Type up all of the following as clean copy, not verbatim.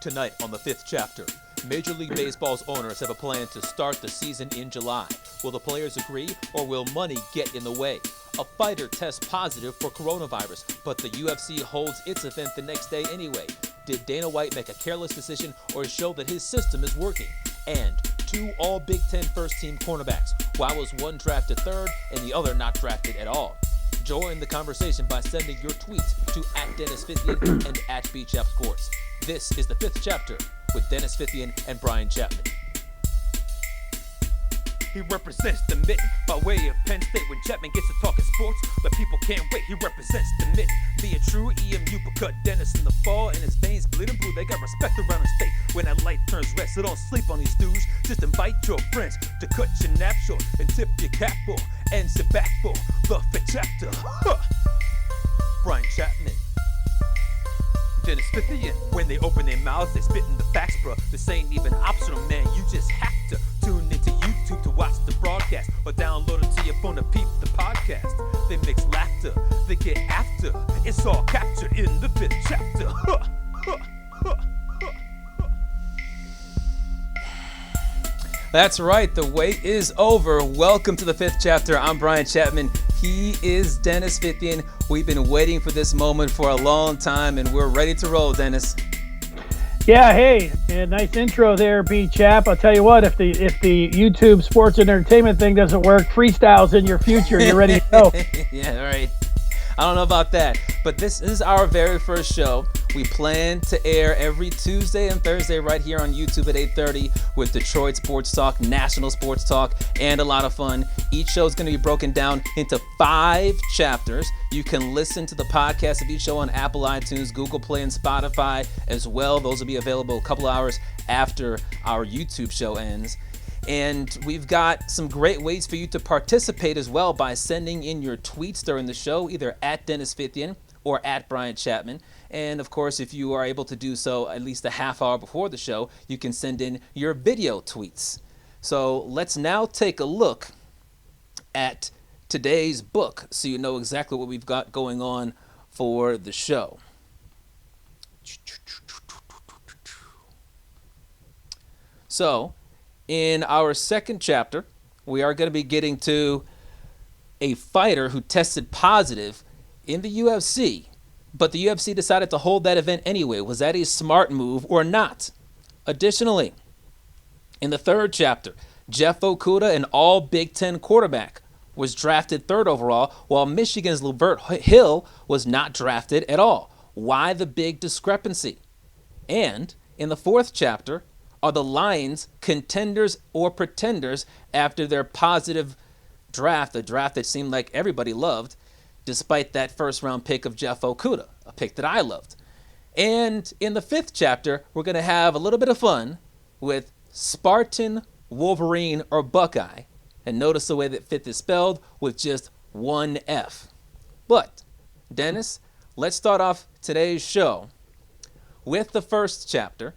Tonight on the Fifth Chapter, Major League Baseball's owners have a plan to start the season in July. Will the players agree, or will money get in the way? A fighter tests positive for coronavirus, but the UFC holds its event the next day anyway. Did Dana White make a careless decision or show that his system is working? And two All Big Ten first-team cornerbacks. Why was one drafted third and the other not drafted at all? Join the conversation by sending your tweets to @DennisFithian and @BChapSports. This is the Fifth Chapter with Dennis Fithian and Brian Chapman. He represents the mitten by way of Penn State. When Chapman gets to talking sports, the people can't wait. He represents the mitten. Be a true EMU, but cut Dennis in the fall and his veins bleeding blue. They got respect around the state when that light turns red. So don't sleep on these dudes. Just invite your friends to cut your nap short and tip your cap for and sit back for the Fifth Chapter. Brian Chapman, Dennis Fithian. When they open their mouths, they spitting the facts, bro. This ain't even optional, man. You just have to tune into YouTube to watch the broadcast or download it to your phone to peep the podcast. They mix laughter, they get after. It's all captured in the Fifth Chapter. That's right, the wait is over. Welcome to the Fifth Chapter. I'm Brian Chapman. He is Dennis Fithian. We've been waiting for this moment for a long time, and we're ready to roll, Dennis. Yeah, hey, nice intro there, B-Chap. I'll tell you what, if the YouTube sports and entertainment thing doesn't work, freestyle's in your future. You're ready to go. Yeah, right. I don't know about that, but this is our very first show. We plan to air every Tuesday and Thursday right here on YouTube at 8:30 with Detroit Sports Talk, National Sports Talk, and a lot of fun. Each show is going to be broken down into 5 chapters. You can listen to the podcast of each show on Apple iTunes, Google Play, and Spotify as well. Those will be available a couple hours after our YouTube show ends. And we've got some great ways for you to participate as well by sending in your tweets during the show, either @DennisFithian or @Brian Chapman. And of course, if you are able to do so at least a half hour before the show, you can send in your video tweets. So let's now take a look at today's book so you know exactly what we've got going on for the show. So, in our second chapter, we are going to be getting to a fighter who tested positive in the UFC, but the UFC decided to hold that event anyway. Was that a smart move or not? Additionally, in the third chapter, Jeff Okudah, an all Big Ten quarterback, was drafted 3rd overall, while Michigan's LaVert Hill was not drafted at all. Why the big discrepancy? And in the 4th chapter, are the Lions contenders or pretenders after their positive draft, a draft that seemed like everybody loved, despite that first-round pick of Jeff Okudah, a pick that I loved. And in the 5th chapter, we're going to have a little bit of fun with Spartan, Wolverine, or Buckeye. And notice the way that Fith is spelled with just one F. But, Dennis, let's start off today's show with the first chapter.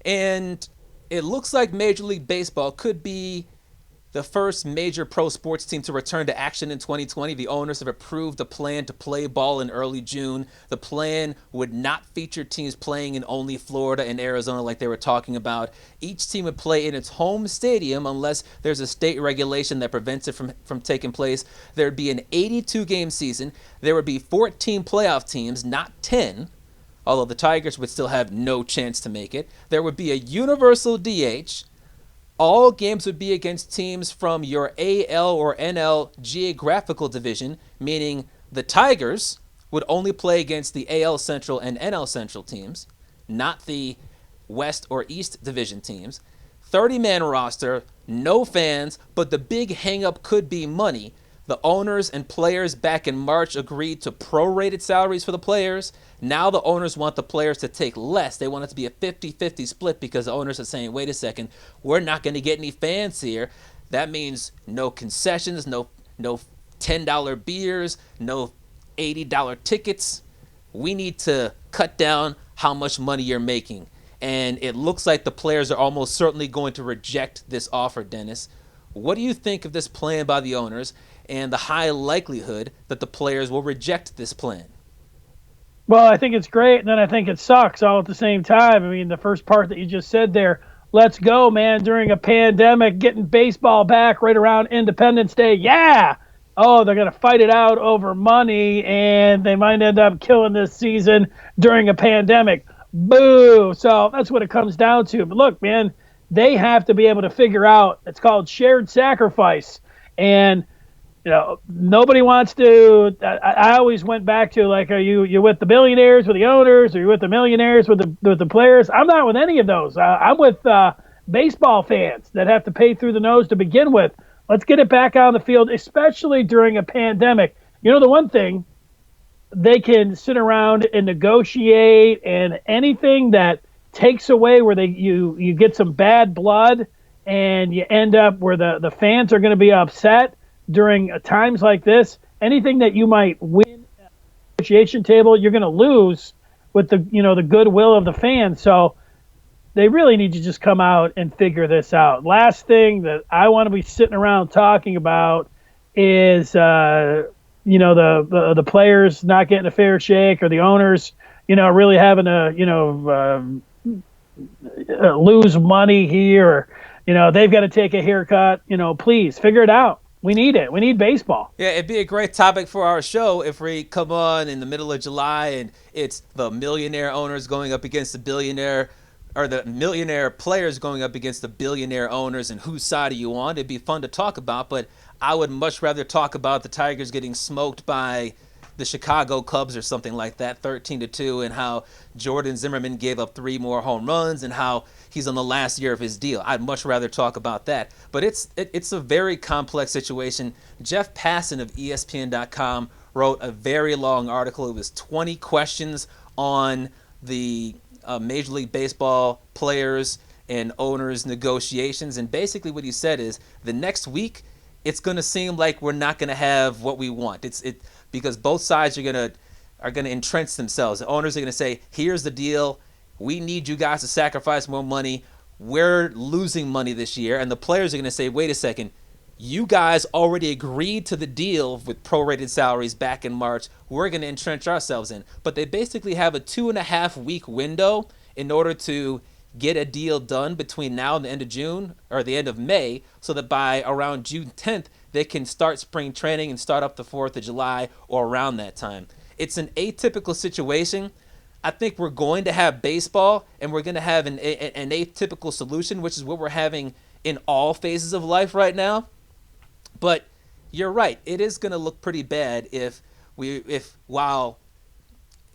And it looks like Major League Baseball could be the first major pro sports team to return to action in 2020. The owners have approved a plan to play ball in early June. The plan would not feature teams playing in only Florida and Arizona like they were talking about. Each team would play in its home stadium unless there's a state regulation that prevents it from taking place. There would be an 82-game season. There would be 14 playoff teams, not 10. Although the Tigers would still have no chance to make it. There would be a universal DH. All games would be against teams from your AL or NL geographical division, meaning the Tigers would only play against the AL Central and NL Central teams, not the West or East division teams. 30-man roster, no fans, but the big hang-up could be money. The owners and players back in March agreed to prorated salaries for the players. Now the owners want the players to take less. They want it to be a 50-50 split because the owners are saying, wait a second, we're not going to get any fans here. That means no concessions, no $10 beers, no $80 tickets. We need to cut down how much money you're making. And it looks like the players are almost certainly going to reject this offer, Dennis. What do you think of this plan by the owners? and the high likelihood that the players will reject this plan. Well, I think it's great, and then I think it sucks all at the same time. I mean, the first part that you just said there, let's go, man, during a pandemic, getting baseball back right around Independence Day. Yeah! Oh, they're going to fight it out over money, and they might end up killing this season during a pandemic. Boo! So that's what it comes down to. But look, man, they have to be able to figure out, it's called shared sacrifice. And nobody wants to. I always went back to, like, are you with the billionaires, with the owners, or you with the millionaires, with the players? I'm not with any of those. I'm with baseball fans that have to pay through the nose to begin with. Let's get it back on the field, especially during a pandemic. The one thing, they can sit around and negotiate, and anything that takes away where you get some bad blood and you end up where the fans are going to be upset during times like this, anything that you might win at the negotiation table, you're going to lose with the goodwill of the fans. So they really need to just come out and figure this out. Last thing that I want to be sitting around talking about is the players not getting a fair shake, or the owners really having to lose money here, or they've got to take a haircut. Please figure it out. We need it. We need baseball. Yeah, it'd be a great topic for our show if we come on in the middle of July and it's the millionaire owners going up against the billionaire, or the millionaire players going up against the billionaire owners, and whose side are you on? It'd be fun to talk about, but I would much rather talk about the Tigers getting smoked by the Chicago Cubs or something like that, 13-2, and how Jordan Zimmerman gave up 3 more home runs and how he's on the last year of his deal. I'd much rather talk about that. But it's a very complex situation. Jeff Passan of ESPN.com wrote a very long article. It was 20 questions on the Major League Baseball players and owners negotiations. And basically what he said is, the next week, it's going to seem like we're not going to have what we want. Because both sides are going to entrench themselves. The owners are going to say, here's the deal. We need you guys to sacrifice more money. We're losing money this year. And the players are going to say, wait a second, you guys already agreed to the deal with prorated salaries back in March. We're going to entrench ourselves in. But they basically have a 2.5-week window in order to get a deal done between now and the end of June, or the end of May, so that by around June 10th, they can start spring training and start up the 4th of July or around that time. It's an atypical situation. I think we're going to have baseball, and we're going to have an atypical solution, which is what we're having in all phases of life right now. But you're right. It is going to look pretty bad if while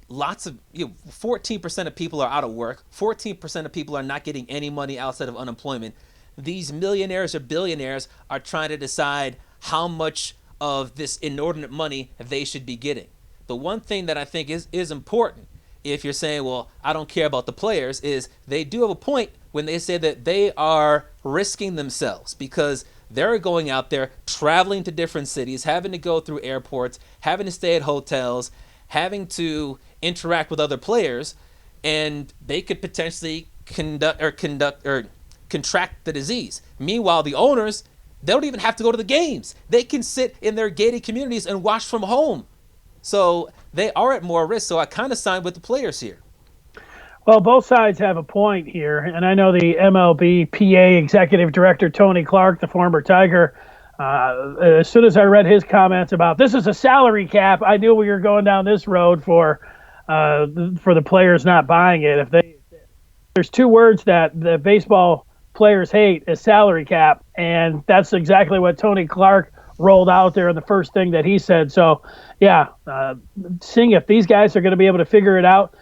lots of 14% of people are out of work, 14% of people are not getting any money outside of unemployment, these millionaires or billionaires are trying to decide how much of this inordinate money they should be getting. The one thing that I think is important, if you're saying, well, I don't care about the players, is they do have a point when they say that they are risking themselves, because they're going out there, traveling to different cities, having to go through airports, having to stay at hotels, having to interact with other players, and they could potentially contract the disease. Meanwhile, the owners, they don't even have to go to the games. They can sit in their gated communities and watch from home. So they are at more risk. So I kind of signed with the players here. Well, both sides have a point here. And I know the MLB PA executive director, Tony Clark, the former Tiger, as soon as I read his comments about this is a salary cap, I knew we were going down this road for the players not buying it. There's 2 words that the baseball players hate, is salary cap, and that's exactly what Tony Clark rolled out there in the first thing that he said. So, yeah, seeing if these guys are going to be able to figure it out.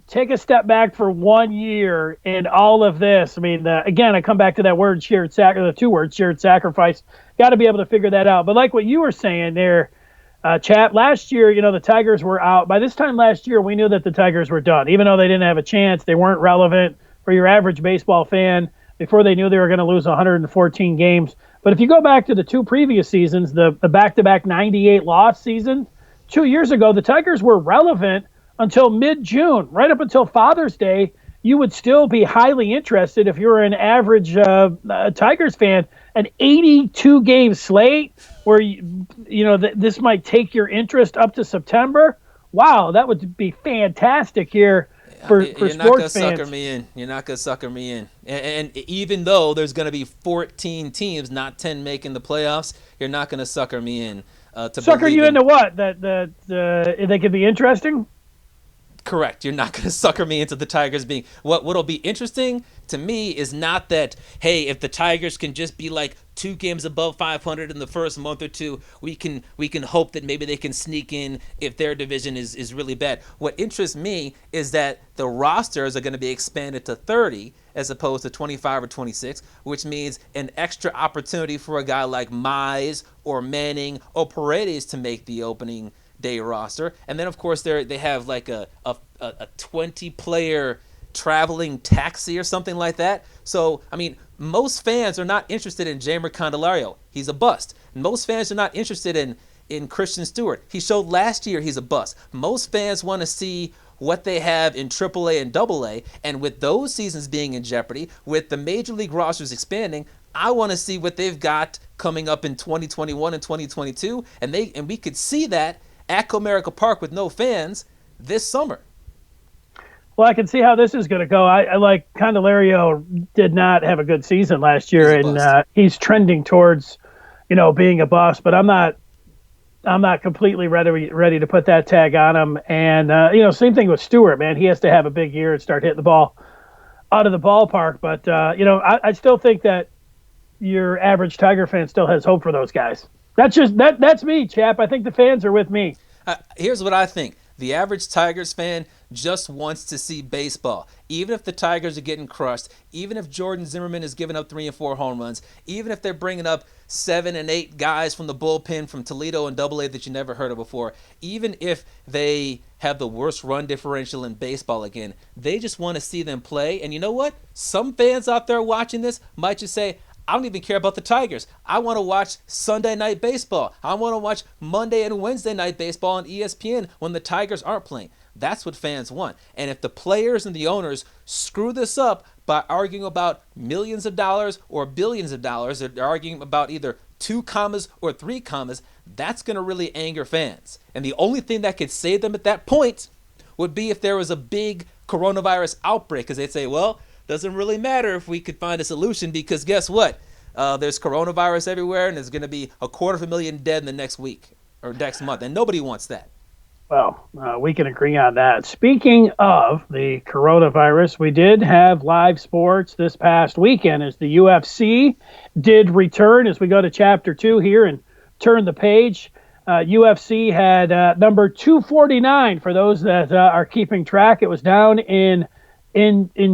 Take a step back for 1 year in all of this. I mean, again, I come back to that word, the 2 words, shared sacrifice. Got to be able to figure that out. But like what you were saying there, Chap, last year, the Tigers were out. By this time last year, we knew that the Tigers were done. Even though they didn't have a chance, they weren't relevant for your average baseball fan before they knew they were going to lose 114 games. But if you go back to the 2 previous seasons, the back-to-back 98 loss season, 2 years ago, the Tigers were relevant until mid-June. Right up until Father's Day, you would still be highly interested if you were an average Tigers fan. an 82 game slate where this might take your interest up to September. Wow, that would be fantastic here for sports fans. You're not gonna sucker me in. You're not gonna sucker me in. And even though there's gonna be 14 teams, not 10 making the playoffs, you're not gonna sucker me in. To sucker you into what? That they could be interesting? Correct. You're not going to sucker me into the Tigers being what'll be interesting to me is not that, hey, if the Tigers can just be like 2 games above 500 in the first month or two, we can hope that maybe they can sneak in if their division is really bad. What interests me is that the rosters are going to be expanded to 30 as opposed to 25 or 26, which means an extra opportunity for a guy like Mize or Manning or Paredes to make the opening day roster. And then of course they have like a 20-player traveling taxi or something like that. So I mean, most fans are not interested in Jamer Candelario. He's a bust. Most fans are not interested in Christian Stewart. He showed last year he's a bust. Most fans want to see what they have in AAA and AA, and with those seasons being in jeopardy, with the major league rosters expanding, I want to see what they've got coming up in 2021 and 2022, and we could see that at Comerica Park with no fans this summer. Well, I can see how this is going to go. I like Candelario did not have a good season last year, and he's trending towards, being a bust. But I'm not completely ready to put that tag on him. And same thing with Stewart, man. He has to have a big year and start hitting the ball out of the ballpark. But I still think that your average Tiger fan still has hope for those guys. That's me, chap. I think the fans are with me. Here's what I think. The average Tigers fan just wants to see baseball. Even if the Tigers are getting crushed, even if Jordan Zimmerman is giving up 3 and 4 home runs, even if they're bringing up 7 and 8 guys from the bullpen from Toledo and AA that you never heard of before, even if they have the worst run differential in baseball again, they just want to see them play. And you know what? Some fans out there watching this might just say, I don't even care about the Tigers. I want to watch Sunday night baseball. I want to watch Monday and Wednesday night baseball on ESPN when the Tigers aren't playing. That's what fans want. And if the players and the owners screw this up by arguing about millions of dollars or billions of dollars, they're arguing about either 2 commas or 3 commas, that's going to really anger fans. And the only thing that could save them at that point would be if there was a big coronavirus outbreak, because they'd say, well, doesn't really matter if we could find a solution, because guess what? There's coronavirus everywhere, and there's going to be 250,000 dead in the next week or next month, and nobody wants that. Well, we can agree on that. Speaking of the coronavirus, we did have live sports this past weekend as the UFC did return. As we go to Chapter 2 here and turn the page, UFC had number 249 for those that are keeping track. It was down in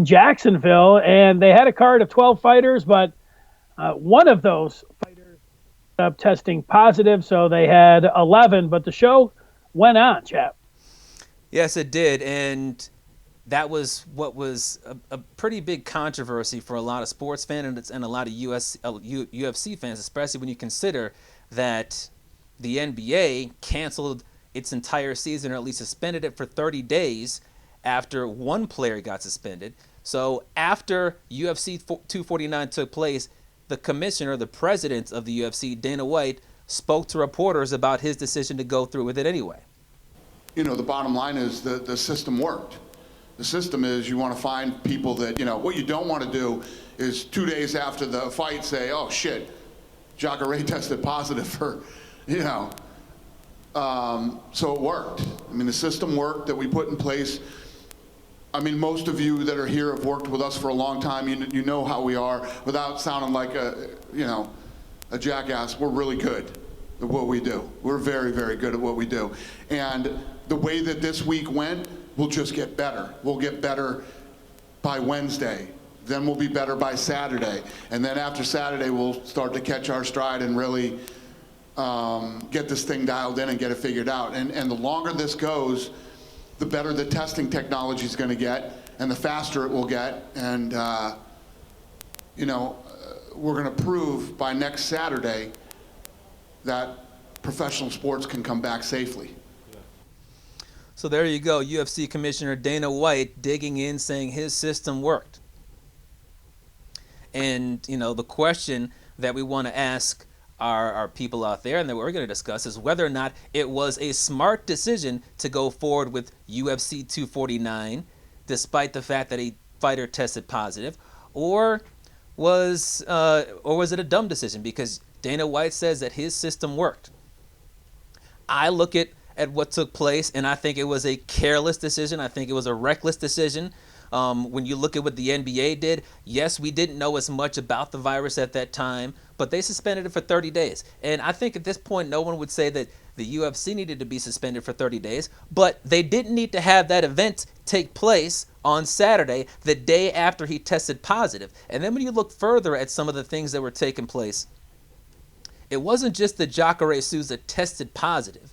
Jacksonville, and they had a card of 12 fighters, but one of those fighters ended up testing positive, so they had 11, but the show went on, chap. Yes, it did, and that was what was a pretty big controversy for a lot of sports fans and a lot of UFC fans, especially when you consider that the NBA canceled its entire season, or at least suspended it for 30 days after one player got suspended. So after UFC 249 took place, the commissioner, the president of the UFC, Dana White, spoke to reporters about his decision to go through with it anyway. The bottom line is the system worked. The system is you want to find people that, what you don't want to do is 2 days after the fight say, oh shit, Jacare tested positive for, so it worked. I mean, the system worked that we put in place. I mean, most of you that are here have worked with us for a long time. You know how we are. Without sounding like a jackass, we're really good at what we do. We're very, very good at what we do. And the way that this week went, we'll just get better. We'll get better by Wednesday. Then we'll be better by Saturday. And then after Saturday, we'll start to catch our stride and really get this thing dialed in and get it figured out. And the longer this goes, the better the testing technology is going to get, and the faster it will get. And, we're going to prove by next Saturday that professional sports can come back safely. So there you go, UFC Commissioner Dana White digging in, saying his system worked. And, the question that we want to ask our people out there and that we're going to discuss is whether or not it was a smart decision to go forward with UFC 249 despite the fact that a fighter tested positive, or was it a dumb decision because Dana White says that his system worked. I look at what took place, and I think it was a careless decision. I think it was a reckless decision. When you look at what the NBA did, yes, we didn't know as much about the virus at that time, but they suspended it for 30 days. And I think at this point, no one would say that the UFC needed to be suspended for 30 days, but they didn't need to have that event take place on Saturday, the day after he tested positive. And then when you look further at some of the things that were taking place, it wasn't just that Jacare Souza tested positive.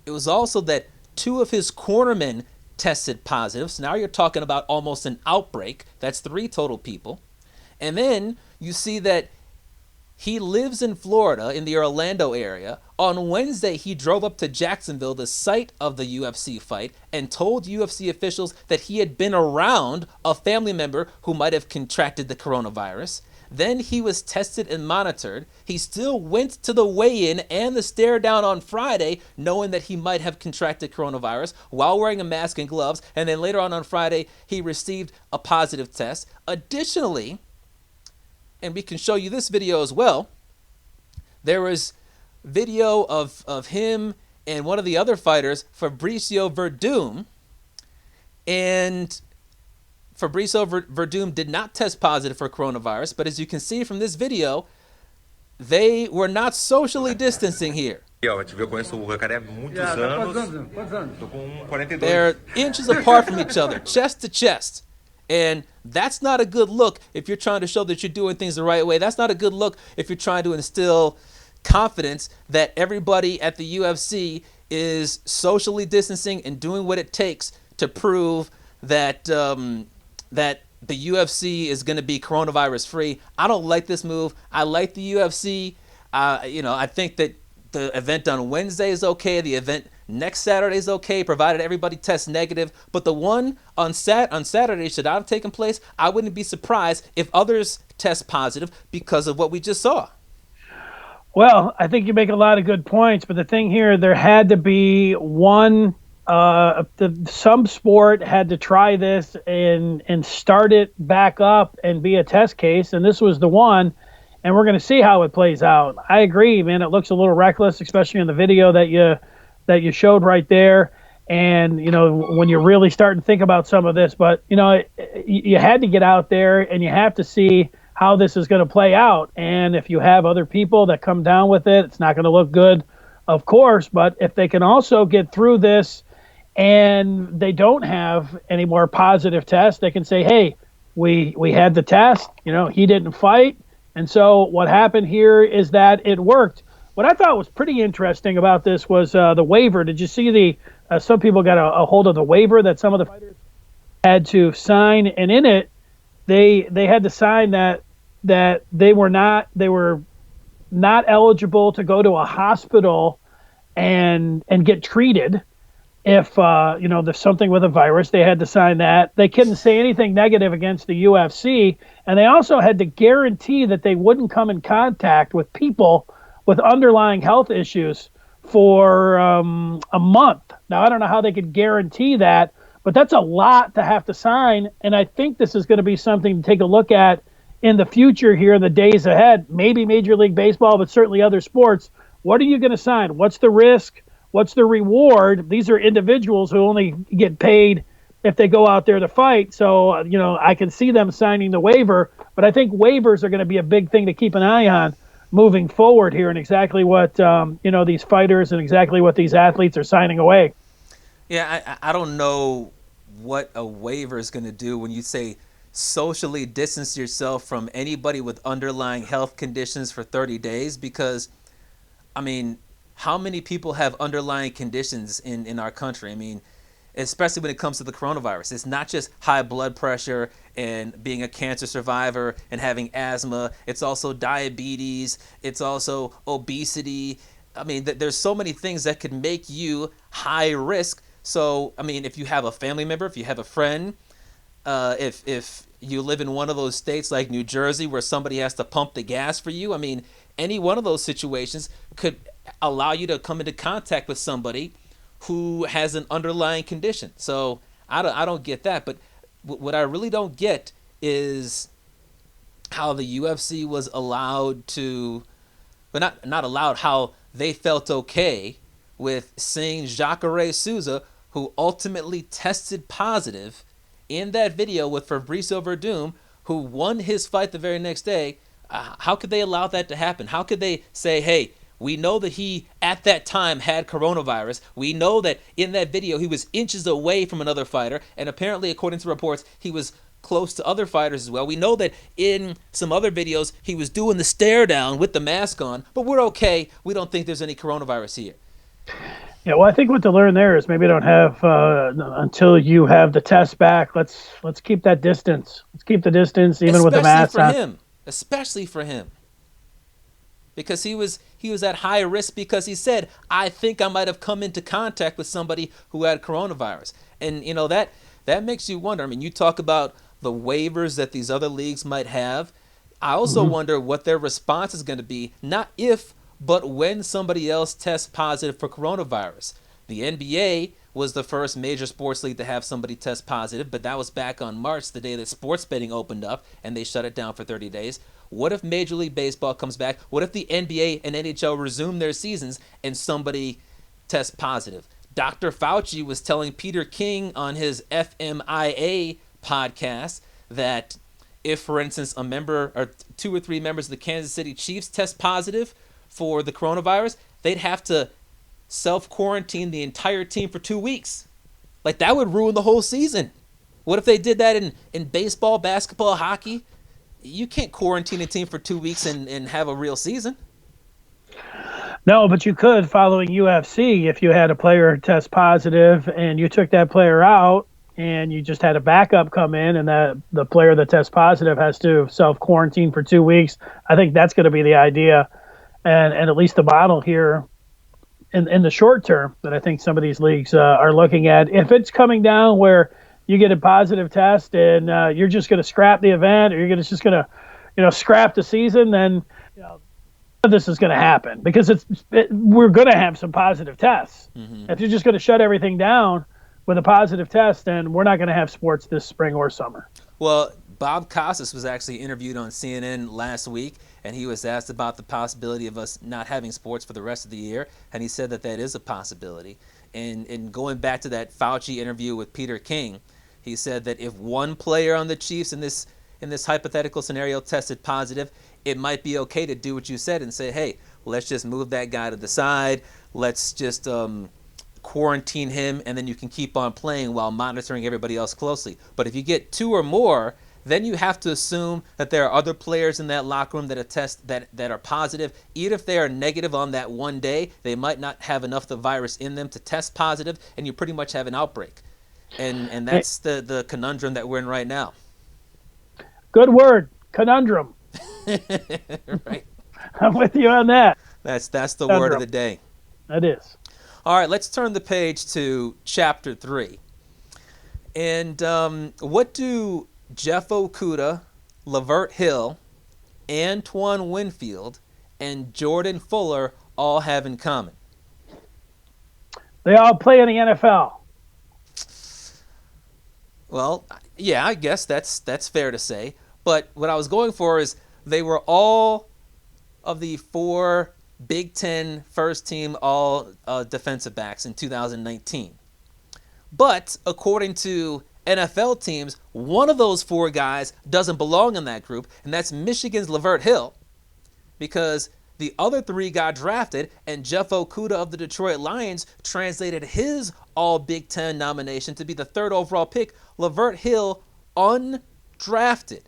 It was also that 2 of his cornermen tested positive. So now you're talking about almost an outbreak. That's 3 total people. And then you see that he lives in Florida, in the Orlando area. On Wednesday, he drove up to Jacksonville, the site of the UFC fight, and told UFC officials that he had been around a family member who might have contracted the coronavirus. Then he was tested and monitored. He still went to the weigh-in and the stare down on Friday, knowing that he might have contracted coronavirus while wearing a mask and gloves. And then later on Friday, he received a positive test. Additionally, and we can show you this video as well, there was video of him and one of the other fighters, Fabricio Verdum, and Fabricio Verdum did not test positive for coronavirus, but as you can see from this video, they were not socially distancing here. They're inches apart from each other, chest to chest. And that's not a good look if you're trying to show that you're doing things the right way. That's not a good look if you're trying to instill confidence that everybody at the UFC is socially distancing and doing what it takes to prove that that the UFC is going to be coronavirus free. I don't like this move. I like the UFC. I think that the event on Wednesday is okay. The event next Saturday is okay, provided everybody tests negative. But the one on Saturday should not have taken place. I wouldn't be surprised if others test positive because of what we just saw. Well, I think you make a lot of good points, but the thing here, there had to be one. Some sport had to try this and start it back up and be a test case, and this was the one. And we're going to see how it plays out. I agree, man. It looks a little reckless, especially in the video that you showed right there. And when you're really starting to think about some of this, but you had to get out there and you have to see how this is going to play out. And if you have other people that come down with it, it's not going to look good, of course. But if they can also get through this and they don't have any more positive tests, they can say, hey, we had the test, he didn't fight. And so what happened here is that it worked. What I thought was pretty interesting about this was the waiver. Did you see some people got a hold of the waiver that some of the fighters had to sign, and in it they had to sign that they were not eligible to go to a hospital and get treated if there's something with a virus. They had to sign that. They couldn't say anything negative against the UFC, and they also had to guarantee that they wouldn't come in contact with people with underlying health issues for a month. Now, I don't know how they could guarantee that, but that's a lot to have to sign, and I think this is going to be something to take a look at in the future here in the days ahead, maybe Major League Baseball, but certainly other sports. What are you going to sign? What's the risk? What's the reward? These are individuals who only get paid if they go out there to fight. So, I can see them signing the waiver, but I think waivers are going to be a big thing to keep an eye on moving forward here, and exactly what, these fighters and exactly what these athletes are signing away. Yeah, I don't know what a waiver is going to do when you say socially distance yourself from anybody with underlying health conditions for 30 days, because, how many people have underlying conditions in our country? Especially when it comes to the coronavirus. It's not just high blood pressure and being a cancer survivor and having asthma. It's also diabetes. It's also obesity. There's so many things that could make you high risk. So, if you have a family member, if you have a friend, if you live in one of those states like New Jersey where somebody has to pump the gas for you. I mean, any one of those situations could allow you to come into contact with somebody who has an underlying condition. So I don't get that. But what I really don't get is how the UFC was allowed to, but not allowed, how they felt okay with seeing Jacare Souza, who ultimately tested positive in that video with Fabricio Verdum, who won his fight the very next day. How could they allow that to happen? How could they say, hey, we know that he at that time had coronavirus. We know that in that video he was inches away from another fighter, and apparently, according to reports, he was close to other fighters as well. We know that in some other videos he was doing the stare down with the mask on, but we're okay. We don't think there's any coronavirus here. Yeah, well, I think what to learn there is maybe don't have until you have the test back. Let's keep that distance. Let's keep the distance, even with the mask on. Especially for him, because he was at high risk because he said, I think I might have come into contact with somebody who had coronavirus, and you know that makes you wonder. I mean, you talk about the waivers that these other leagues might have. I also wonder what their response is going to be, not if, but when somebody else tests positive for coronavirus. The NBA was the first major sports league to have somebody test positive, but that was back on March, the day that sports betting opened up, and they shut it down for 30 days. What if Major League Baseball comes back? What if the NBA and NHL resume their seasons and somebody tests positive? Dr. Fauci was telling Peter King on his FMIA podcast that if, for instance, a member or 2 or 3 members of the Kansas City Chiefs test positive for the coronavirus, they'd have to self-quarantine the entire team for 2 weeks. Like, that would ruin the whole season. What if they did that in baseball, basketball, hockey? You can't quarantine a team for 2 weeks and have a real season. No, but you could, following UFC, if you had a player test positive and you took that player out and you just had a backup come in and the player that tests positive has to self-quarantine for 2 weeks. I think that's going to be the idea and at least the model here in the short term that I think some of these leagues are looking at. If it's coming down where you get a positive test and you're just going to scrap the event or you're just going to scrap the season, then this is going to happen because we're going to have some positive tests. If you're just going to shut everything down with a positive test, then we're not going to have sports this spring or summer. Well, Bob Costas was actually interviewed on CNN last week, and he was asked about the possibility of us not having sports for the rest of the year, and he said that is a possibility. And going back to that Fauci interview with Peter King, he said that if one player on the Chiefs in this hypothetical scenario tested positive, it might be okay to do what you said and say, hey, let's just move that guy to the side. Let's just quarantine him, and then you can keep on playing while monitoring everybody else closely. But if you get 2 or more, then you have to assume that there are other players in that locker room that are positive. Even if they are negative on that one day, they might not have enough of the virus in them to test positive, and you pretty much have an outbreak. And that's the conundrum that we're in right now. Good word, conundrum. Right. I'm with you on that. That's the word of the day. That is. All right, let's turn the page to Chapter 3. And what do Jeff Okudah, LaVert Hill, Antoine Winfield, and Jordan Fuller all have in common? They all play in the NFL. Well, yeah, I guess that's fair to say. But what I was going for is they were all of the 4 Big Ten first team all defensive backs in 2019. But according to NFL teams, one of those 4 guys doesn't belong in that group, and that's Michigan's LaVert Hill, because the other 3 got drafted, and Jeff Okudah of the Detroit Lions translated his All Big Ten nomination to be the 3rd overall pick. LaVert Hill undrafted.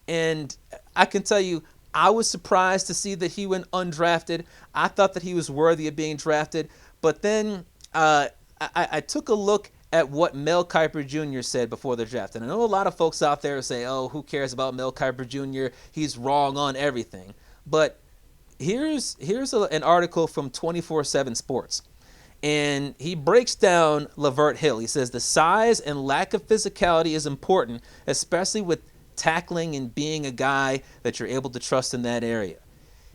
And I can tell you, I was surprised to see that he went undrafted. I thought that he was worthy of being drafted. But then I took a look at what Mel Kiper Jr. said before the draft. And I know a lot of folks out there say, oh, who cares about Mel Kiper Jr.? He's wrong on everything. But here's an article from 24/7 Sports. And he breaks down LaVert Hill. He says the size and lack of physicality is important, especially with tackling and being a guy that you're able to trust in that area.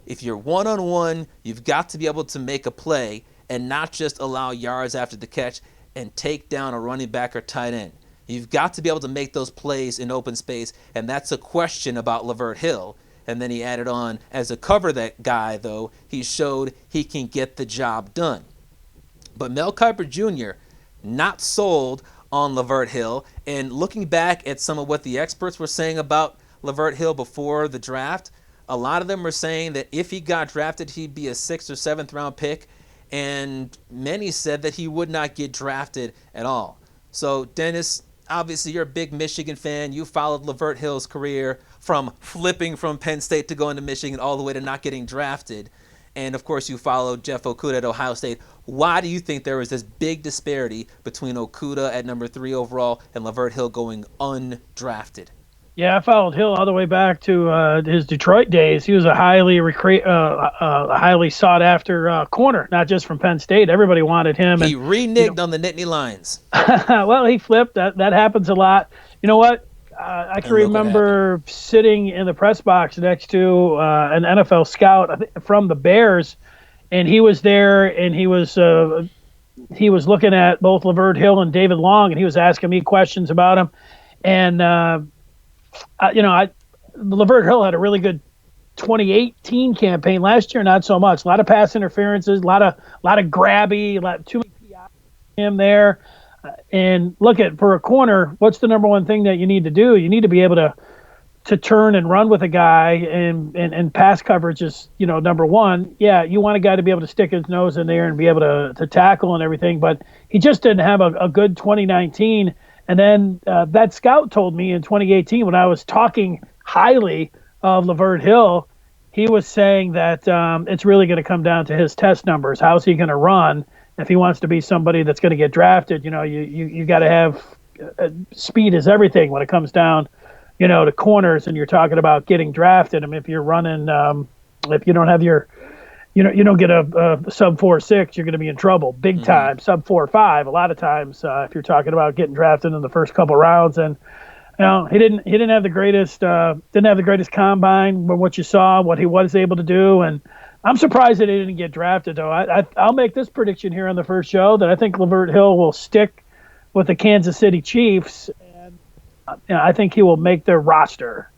If you're one-on-one, you've got to be able to make a play and not just allow yards after the catch and take down a running back or tight end. You've got to be able to make those plays in open space, and that's a question about LaVert Hill. And then he added on, as a cover that guy, though, he showed he can get the job done. But Mel Kiper Jr., not sold on LaVert Hill. And looking back at some of what the experts were saying about LaVert Hill before the draft, a lot of them were saying that if he got drafted, he'd be a 6th or 7th round pick. And many said that he would not get drafted at all. So, Dennis, obviously you're a big Michigan fan. You followed LaVert Hill's career from flipping from Penn State to going to Michigan all the way to not getting drafted. And, of course, you followed Jeff Okudah at Ohio State. Why do you think there was this big disparity between Okudah at number 3 overall and LaVert Hill going undrafted? Yeah, I followed Hill all the way back to his Detroit days. He was a highly sought-after corner, not just from Penn State. Everybody wanted him. He reneged on the Nittany Lions. Well, he flipped. That happens a lot. You know what? I can remember sitting in the press box next to an NFL scout, I think, from the Bears, and he was there, and he was looking at both LaVert Hill and David Long, and he was asking me questions about him. And LaVert Hill had a really good 2018 campaign. Last year, not so much. A lot of pass interferences, a lot of grabby, too many PI him there. And look at, for a corner, what's the number one thing that you need to do? You need to be able to turn and run with a guy, and pass coverage is, number one. Yeah, you want a guy to be able to stick his nose in there and be able to tackle and everything, but he just didn't have a good 2019. And then that scout told me in 2018, when I was talking highly of LaVert Hill, he was saying that it's really going to come down to his test numbers. How's he going to run? If he wants to be somebody that's going to get drafted, you got to have speed is everything when it comes down, to corners, and you're talking about getting drafted. I mean, if you're running, if you don't have you don't get a sub 4.6, you're going to be in trouble big time. Sub 4.5 a lot of times if you're talking about getting drafted in the first couple rounds. And he didn't have the greatest combine, but what you saw, what he was able to do, and I'm surprised that he didn't get drafted, though. I'll make this prediction here on the first show that I think LaVert Hill will stick with the Kansas City Chiefs, and I think he will make their roster.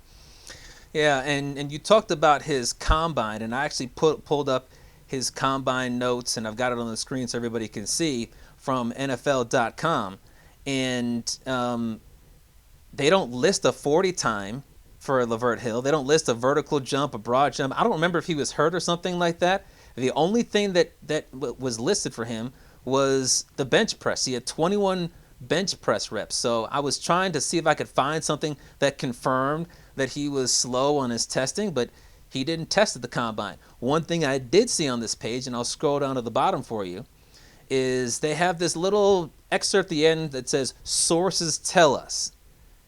Yeah, and you talked about his combine, and I actually pulled up his combine notes, and I've got it on the screen so everybody can see, from NFL.com. And they don't list a 40 time for LaVert Hill. They don't list a vertical jump, a broad jump. I don't remember if he was hurt or something like that. The only thing that was listed for him was the bench press. He had 21 bench press reps. So I was trying to see if I could find something that confirmed that he was slow on his testing, but he didn't test at the combine. One thing I did see on this page, and I'll scroll down to the bottom for you, is they have this little excerpt at the end that says, "Sources tell us."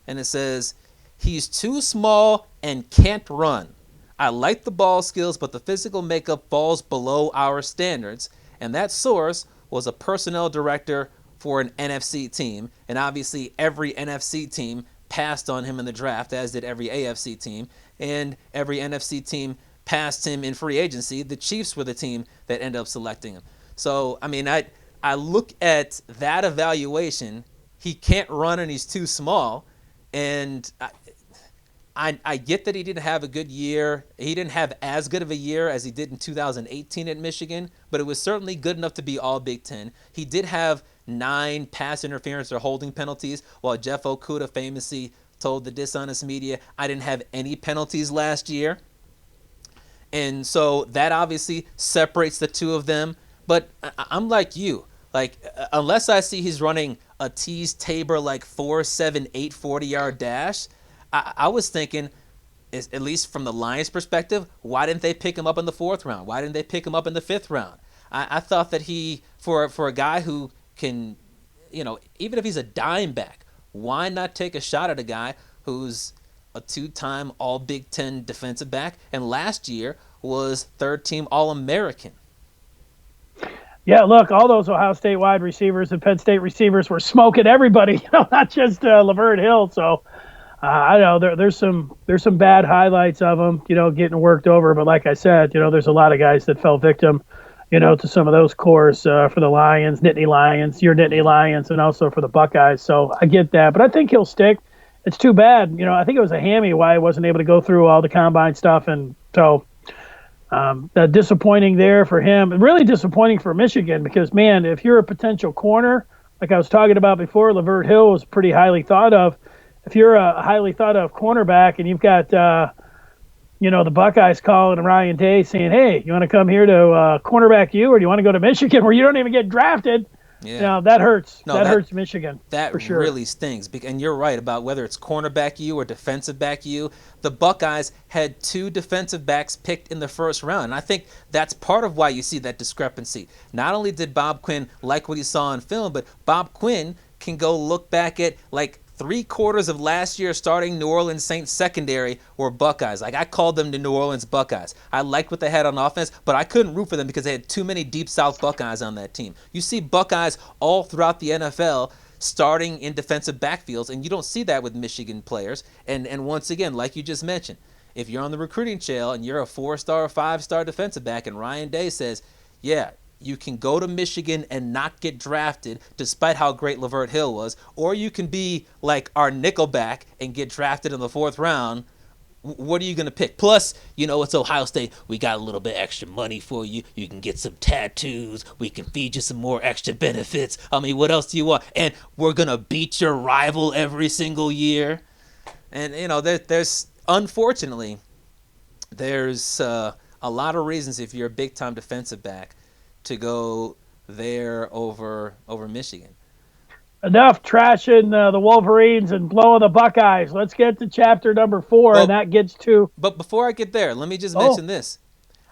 And it says, "He's too small and can't run. I like the ball skills, but the physical makeup falls below our standards." And that source was a personnel director for an NFC team. And obviously every NFC team passed on him in the draft, as did every AFC team. And every NFC team passed him in free agency. The Chiefs were the team that ended up selecting him. So, I mean, I look at that evaluation. He can't run and he's too small. And I get that he didn't have a good year. He didn't have as good of a year as he did in 2018 at Michigan, but it was certainly good enough to be all Big Ten. He did have 9 pass interference or holding penalties, while Jeff Okudah famously told the dishonest media, "I didn't have any penalties last year." And so that obviously separates the two of them. But I'm like you. Like, unless I see he's running a Tease Tabor like 4.78 40-yard dash, I was thinking, at least from the Lions' perspective, why didn't they pick him up in the 4th round? Why didn't they pick him up in the 5th round? I thought that he, for a guy who can, even if he's a dime back, why not take a shot at a guy who's a 2-time All Big Ten defensive back, and last year was 3rd-team All-American? Yeah, look, all those Ohio State wide receivers and Penn State receivers were smoking everybody, not just LaVert Hill. So I don't know there's some bad highlights of him, getting worked over. But like I said, there's a lot of guys that fell victim, to some of those cores for the Lions, Nittany Lions, your Nittany Lions, and also for the Buckeyes. So I get that, but I think he'll stick. It's too bad, I think it was a hammy why he wasn't able to go through all the combine stuff, and so disappointing there for him. Really disappointing for Michigan because, man, if you're a potential corner, like I was talking about before, LaVert Hill was pretty highly thought of. If you're a highly thought of cornerback and you've got, the Buckeyes calling Ryan Day saying, hey, you want to come here to cornerback you, or do you want to go to Michigan where you don't even get drafted? Yeah. That hurts. That hurts Michigan. That for sure. really stings. And you're right about whether it's cornerback you or defensive back you. The Buckeyes had 2 defensive backs picked in the first round. And I think that's part of why you see that discrepancy. Not only did Bob Quinn like what he saw on film, but Bob Quinn can go look back at like 3/4 of last year starting New Orleans Saints secondary were Buckeyes. Like, I called them the New Orleans Buckeyes. I liked what they had on offense, but I couldn't root for them because they had too many Deep South Buckeyes on that team. You see Buckeyes all throughout the NFL starting in defensive backfields, and you don't see that with Michigan players. And once again, like you just mentioned, if you're on the recruiting trail and you're a 4-star or 5-star defensive back and Ryan Day says, yeah, you can go to Michigan and not get drafted despite how great LaVert Hill was, or you can be like our nickelback and get drafted in the 4th round. What are you going to pick? Plus, it's Ohio State. We got a little bit extra money for you. You can get some tattoos. We can feed you some more extra benefits. I mean, what else do you want? And we're going to beat your rival every single year. And, there's unfortunately, there's a lot of reasons if you're a big-time defensive back to go there over Michigan. Enough trashing the Wolverines and blowing the Buckeyes. Let's get to chapter number 4, and that gets to... But before I get there, let me just mention this.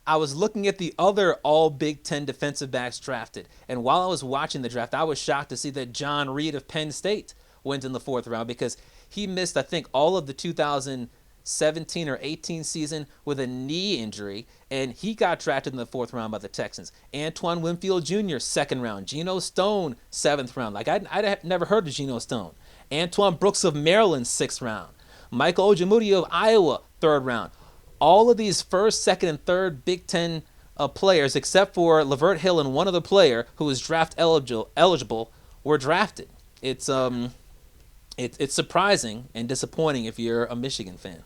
I was looking at the other all Big Ten defensive backs drafted, and while I was watching the draft, I was shocked to see that John Reed of Penn State went in the 4th round because he missed, I think, all of the 2017 or 18 season with a knee injury, and he got drafted in the 4th round by the Texans. Antoine Winfield Jr., 2nd round. Geno Stone, 7th round. Like, I'd never heard of Geno Stone. Antoine Brooks of Maryland, 6th round. Michael Ojemudia of Iowa, 3rd round. All of these 1st, 2nd, and 3rd Big Ten players, except for LaVert Hill and one other player who was draft eligible, were drafted. It's surprising and disappointing if you're a Michigan fan.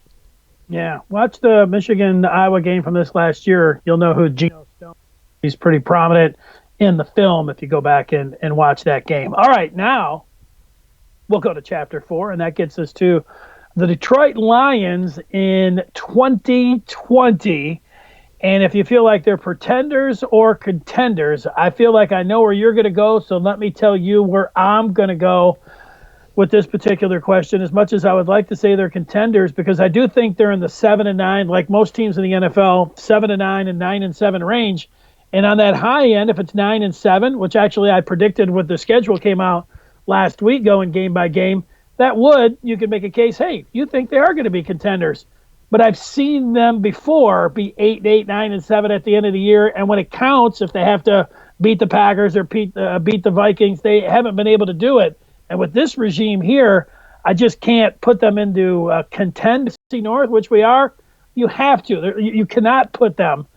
Yeah, watch the Michigan-Iowa game from this last year. You'll know who Geno Stone is. He's pretty prominent in the film if you go back and watch that game. All right, now we'll go to chapter 4, and that gets us to the Detroit Lions in 2020. And if you feel like they're pretenders or contenders, I feel like I know where you're going to go, so let me tell you where I'm going to go with this particular question, as much as I would like to say they're contenders, because I do think they're in the 7-9, like most teams in the NFL, 7-9 and 9-7 range. And on that high end, if it's 9-7, which actually I predicted when the schedule came out last week, going game by game, you could make a case, hey, you think they are going to be contenders. But I've seen them before be 8-8, 9-7 at the end of the year, and when it counts, if they have to beat the Packers or beat the Vikings, they haven't been able to do it. And with this regime here, I just can't put them into contend NFC North, which we are. You have to. You cannot put them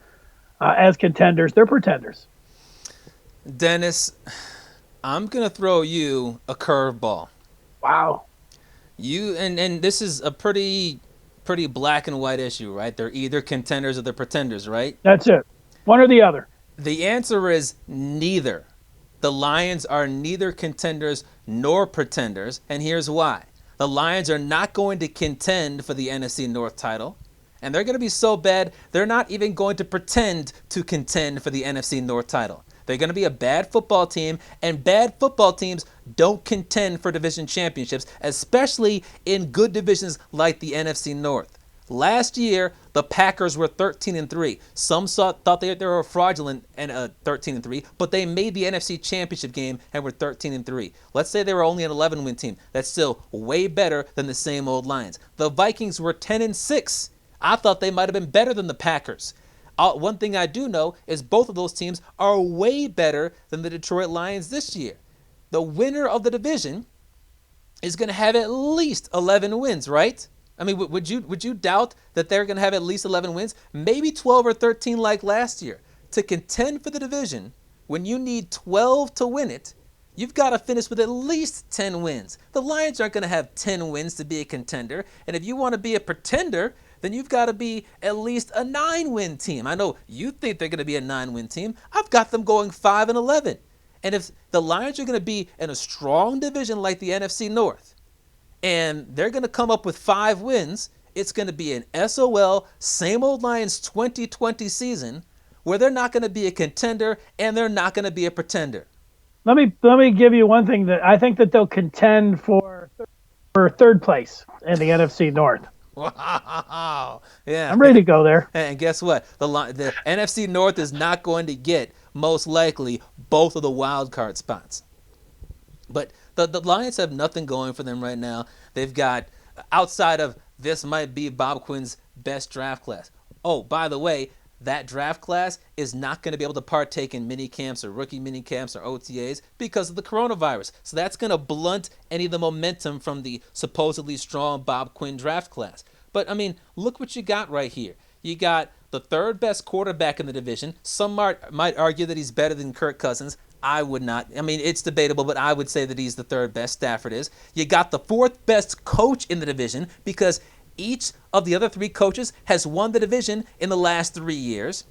as contenders. They're pretenders. Dennis, I'm going to throw you a curveball. Wow. And this is a pretty black and white issue, right? They're either contenders or they're pretenders, right? That's it. One or the other. The answer is neither. The Lions are neither contenders nor pretenders, and here's why. The Lions are not going to contend for the NFC North title, and they're going to be so bad, they're not even going to pretend to contend for the NFC North title. They're going to be a bad football team, and bad football teams don't contend for division championships, especially in good divisions like the NFC North. Last year, the Packers were 13-3. Some thought they were fraudulent and 13-3, but they made the NFC Championship game and were 13-3. Let's say they were only an 11-win team. That's still way better than the same old Lions. The Vikings were 10-6. I thought they might have been better than the Packers. One thing I do know is both of those teams are way better than the Detroit Lions this year. The winner of the division is going to have at least 11 wins, right? I mean, would you doubt that they're going to have at least 11 wins? Maybe 12 or 13 like last year. To contend for the division, when you need 12 to win it, you've got to finish with at least 10 wins. The Lions aren't going to have 10 wins to be a contender. And if you want to be a pretender, then you've got to be at least a 9-win team. I know you think they're going to be a 9-win team. I've got them going 5-11. And if the Lions are going to be in a strong division like the NFC North, and they're going to come up with 5 wins, it's going to be an SOL, same old Lions 2020 season, where they're not going to be a contender and they're not going to be a pretender. Let me give you one thing that I think that they'll contend for third place in the NFC North. Wow. Yeah. I'm ready to go there. And guess what? The NFC North is not going to get, most likely, both of the wild card spots. But the Lions have nothing going for them right now. They've got, outside of this might be Bob Quinn's best draft class. Oh, by the way, that draft class is not going to be able to partake in mini camps or rookie mini camps or OTAs because of the coronavirus. So that's going to blunt any of the momentum from the supposedly strong Bob Quinn draft class. But, I mean, look what you got right here. You got the third best quarterback in the division. Some might argue that he's better than Kirk Cousins. I would not. I mean, it's debatable, but I would say that he's the third best. Stafford is. You got the fourth best coach in the division because each of the other 3 coaches has won the division in the last 3 years.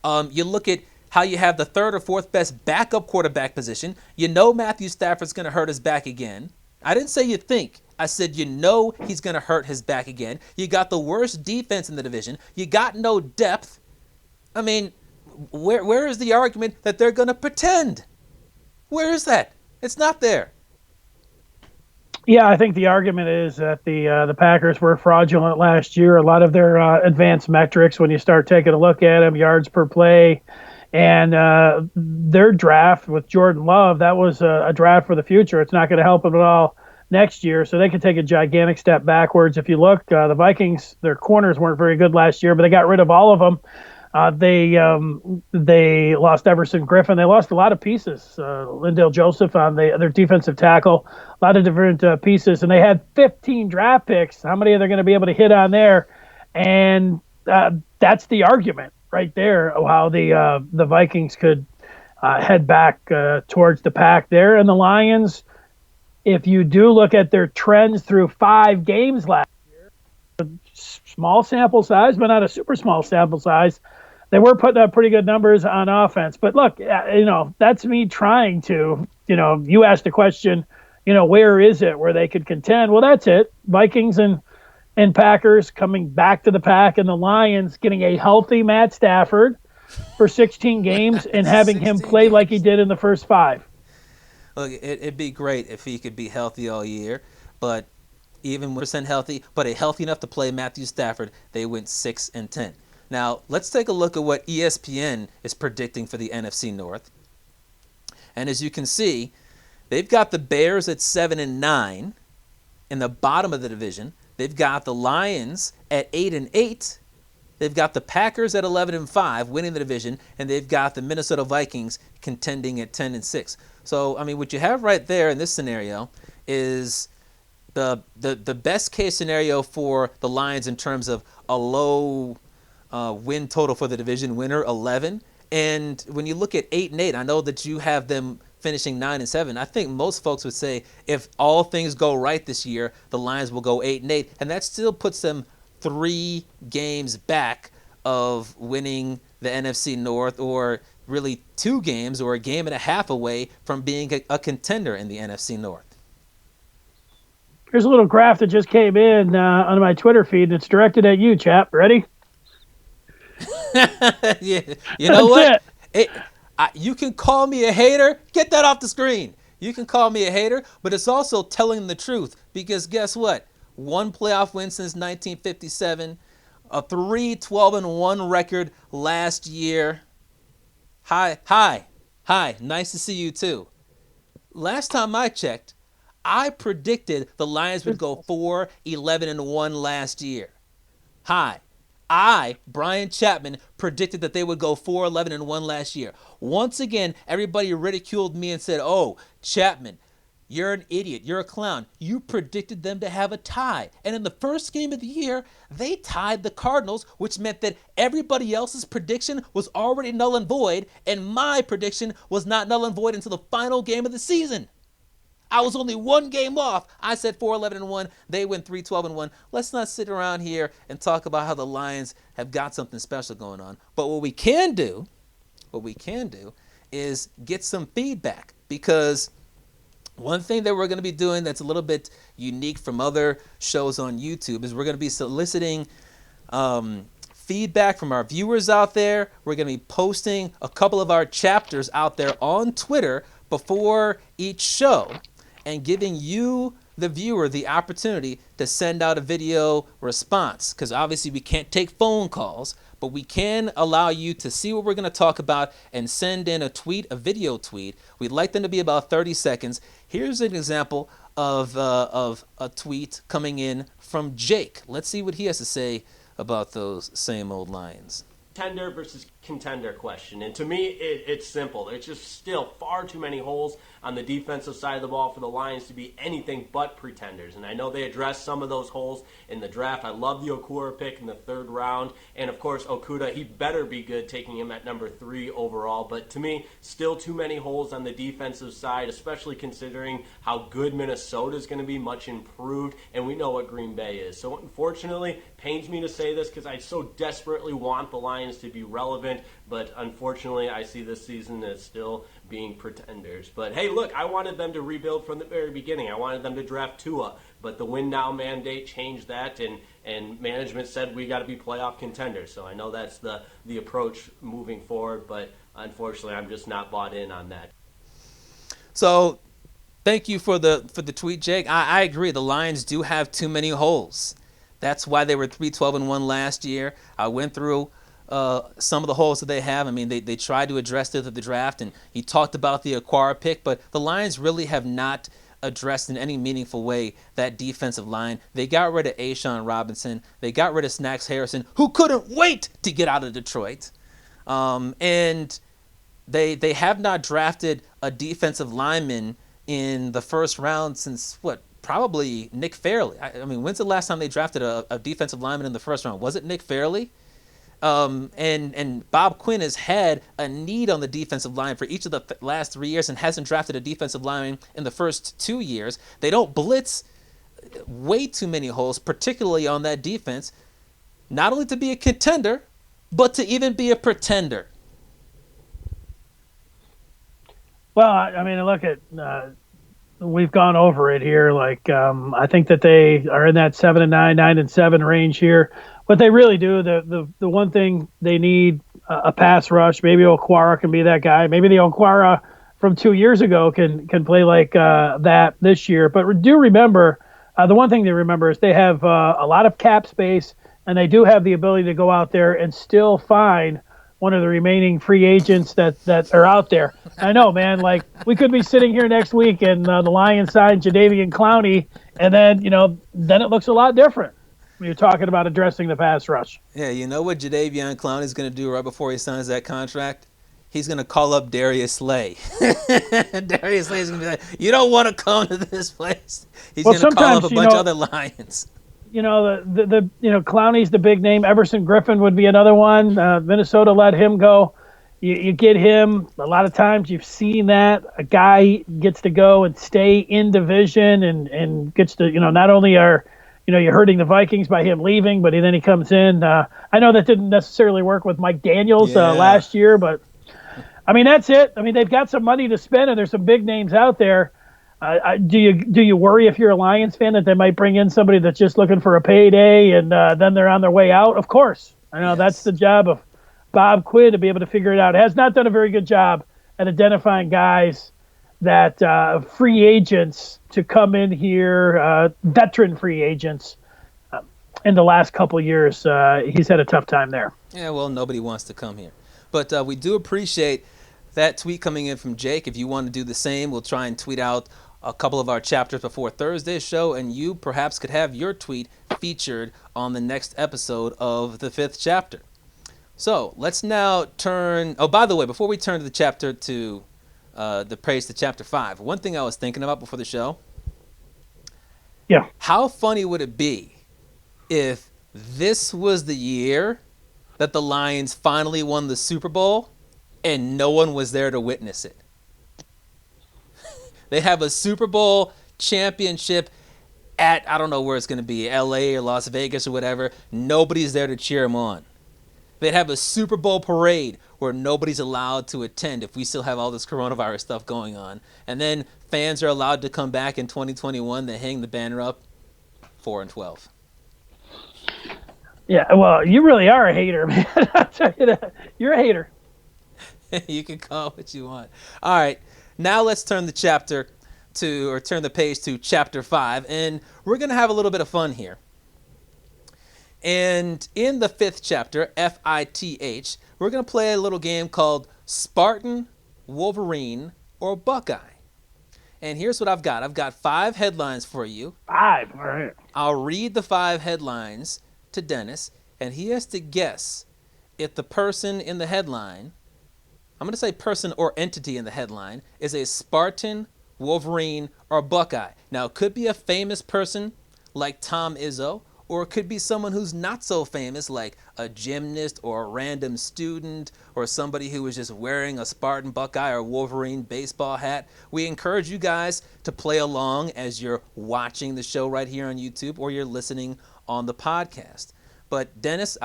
You look at how you have the third or fourth best backup quarterback position. You know Matthew Stafford's going to hurt his back again. I didn't say you think. I said you know he's going to hurt his back again. You got the worst defense in the division. You got no depth. I mean, where is the argument that they're going to pretend? Where is that? It's not there. Yeah, I think the argument is that the Packers were fraudulent last year. A lot of their advanced metrics, when you start taking a look at them, yards per play, and their draft with Jordan Love, that was a draft for the future. It's not going to help them at all next year, so they could take a gigantic step backwards. If you look, the Vikings, their corners weren't very good last year, but they got rid of all of them. They lost Everson Griffin. They lost a lot of pieces. Lindale Joseph on their defensive tackle, a lot of different pieces, and they had 15 draft picks. How many are they going to be able to hit on there? And that's the argument right there of how the Vikings could head back towards the pack there. And the Lions, if you do look at their trends through 5 games last year, small sample size, but not a super small sample size, they were putting up pretty good numbers on offense. But look, that's me trying to, you asked the question, where is it where they could contend? Well, that's it. Vikings and Packers coming back to the pack, and the Lions getting a healthy Matt Stafford for 16 games and having him play games like he did in the first 5. Look, it'd be great if he could be healthy all year, but even percent healthy, but healthy enough to play Matthew Stafford, they went 6-10. Now, let's take a look at what ESPN is predicting for the NFC North. And as you can see, they've got the Bears at 7-9 in the bottom of the division. They've got the Lions at 8-8. They've got the Packers at 11-5, winning the division, and they've got the Minnesota Vikings contending at 10-6. So, I mean, what you have right there in this scenario is the best case scenario for the Lions in terms of a low win total for the division winner, 11. And when you look at 8-8, I know that you have them finishing 9-7. I think most folks would say if all things go right this year, the Lions will go 8-8, and that still puts them 3 games back of winning the NFC North, or really 2 games or a game and a half away from being a contender in the NFC North. Here's a little graph that just came in on my Twitter feed, and it's directed at you, chap. Ready? Yeah. You know what? You can call me a hater. Get that off the screen. You can call me a hater, but it's also telling the truth, because guess what? 1 playoff win since 1957, a 3-12-1 record last year. Hi. Nice to see you too. Last time I checked, I predicted the Lions would go 4-11-1 last year. I, Brian Chapman, predicted that they would go 4-11-1 last year. Once again, everybody ridiculed me and said, oh, Chapman, You're an idiot. You're a clown. You predicted them to have a tie. And in the first game of the year, they tied the Cardinals, which meant that everybody else's prediction was already null and void, and my prediction was not null and void until the final game of the season. I was only one game off. I said 4-11-1. They went 3-12-1. Let's not sit around here and talk about how the Lions have got something special going on. But what we can do is get some feedback, because one thing that we're going to be doing that's a little bit unique from other shows on YouTube is we're going to be soliciting feedback from our viewers out there. We're going to be posting a couple of our chapters out there on Twitter before each show and giving you, the viewer, the opportunity to send out a video response, because obviously we can't take phone calls, but we can allow you to see what we're going to talk about and send in a tweet, a video tweet. We'd like them to be about 30 seconds. Here's an example of a tweet coming in from Jake. Let's see what he has to say about those same old Lions. Contender versus contender question. And to me, it's simple. There's just still far too many holes on the defensive side of the ball for the Lions to be anything but pretenders. And I know they addressed some of those holes in the draft. I love the Okudah pick in the 3rd round. And, of course, Okudah, he better be good taking him at number 3 overall. But to me, still too many holes on the defensive side, especially considering how good Minnesota is going to be, much improved. And we know what Green Bay is. So, unfortunately, pains me to say this because I so desperately want the Lions to be relevant. But unfortunately, I see this season as still being pretenders. But hey, look, I wanted them to rebuild from the very beginning. I wanted them to draft Tua, but the win now mandate changed that, and management said we got to be playoff contenders. So I know that's the approach moving forward, but unfortunately, I'm just not bought in on that. So, thank you for the tweet, Jake. I agree. The Lions do have too many holes. That's why they were 3-12-1 last year. I went through some of the holes that they have. I mean, they tried to address it at the draft, and he talked about the Okudah pick, but the Lions really have not addressed in any meaningful way that defensive line. They got rid of A'Shawn Robinson. They got rid of Snacks Harrison, who couldn't wait to get out of Detroit. And they have not drafted a defensive lineman in the first round since, probably Nick Fairley. I mean, when's the last time they drafted a defensive lineman in the first round? Was it Nick Fairley? And Bob Quinn has had a need on the defensive line for each of the last 3 years and hasn't drafted a defensive lineman in the first 2 years. They don't blitz way too many holes, particularly on that defense, not only to be a contender, but to even be a pretender. Well, I mean, look at we've gone over it here. Like, I think that they are in that 7-9, 9-7 range here. But they really do. The one thing they need, a pass rush. Maybe Okudah can be that guy. Maybe the Okudah from 2 years ago can play like that this year. But do remember, the one thing they remember is they have a lot of cap space, and they do have the ability to go out there and still find one of the remaining free agents that are out there. I know, man. Like, we could be sitting here next week and the Lions signed Jadeveon Clowney, and then it looks a lot different when you're talking about addressing the pass rush. Yeah, you know what Jadeveon Clowney is going to do right before he signs that contract? He's going to call up Darius Slay. Darius Slay is going to be like, you don't want to come to this place. He's going to call up a bunch of other Lions. Clowney's the big name. Everson Griffin would be another one. Minnesota let him go. You get him. A lot of times you've seen that. A guy gets to go and stay in division and gets to, not only are – you're hurting the Vikings by him leaving, but then he comes in. I know that didn't necessarily work with Mike Daniels last year, but, I mean, that's it. I mean, they've got some money to spend, and there's some big names out there. Do you worry if you're a Lions fan that they might bring in somebody that's just looking for a payday and then they're on their way out? Of course. I know that's the job of Bob Quinn to be able to figure it out. Has not done a very good job at identifying guys that free agents to come in here, veteran free agents, in the last couple years. He's had a tough time there. Yeah, well, nobody wants to come here. But we do appreciate that tweet coming in from Jake. If you want to do the same, we'll try and tweet out a couple of our chapters before Thursday's show, and you perhaps could have your tweet featured on the next episode of the Fifth Chapter. So let's now turn – oh, by the way, before we turn to the chapter to the praise to Chapter 5. One thing I was thinking about before the show, Yeah. how funny would it be if this was the year that the Lions finally won the Super Bowl and no one was there to witness it? They have a Super Bowl championship at, I don't know where it's going to be, LA or Las Vegas or whatever. Nobody's there to cheer them on. They'd have a Super Bowl parade where nobody's allowed to attend if we still have all this coronavirus stuff going on. And then fans are allowed to come back in 2021. They hang the banner up 4-12. Yeah, well, you really are a hater, man. I'll tell you that. You're a hater. You can call it what you want. All right, now let's turn the page to Chapter 5, and we're going to have a little bit of fun here. And in the 5th chapter, Fith, we're going to play a little game called Spartan, Wolverine, or Buckeye. And here's what I've got. I've got 5 headlines for you. 5, all right. I'll read the 5 headlines to Dennis, and he has to guess if the person in the headline, I'm going to say person or entity in the headline, is a Spartan, Wolverine, or Buckeye. Now, it could be a famous person like Tom Izzo, or it could be someone who's not so famous, like a gymnast or a random student or somebody who was just wearing a Spartan, Buckeye, or Wolverine baseball hat. We encourage you guys to play along as you're watching the show right here on YouTube or you're listening on the podcast. But Dennis,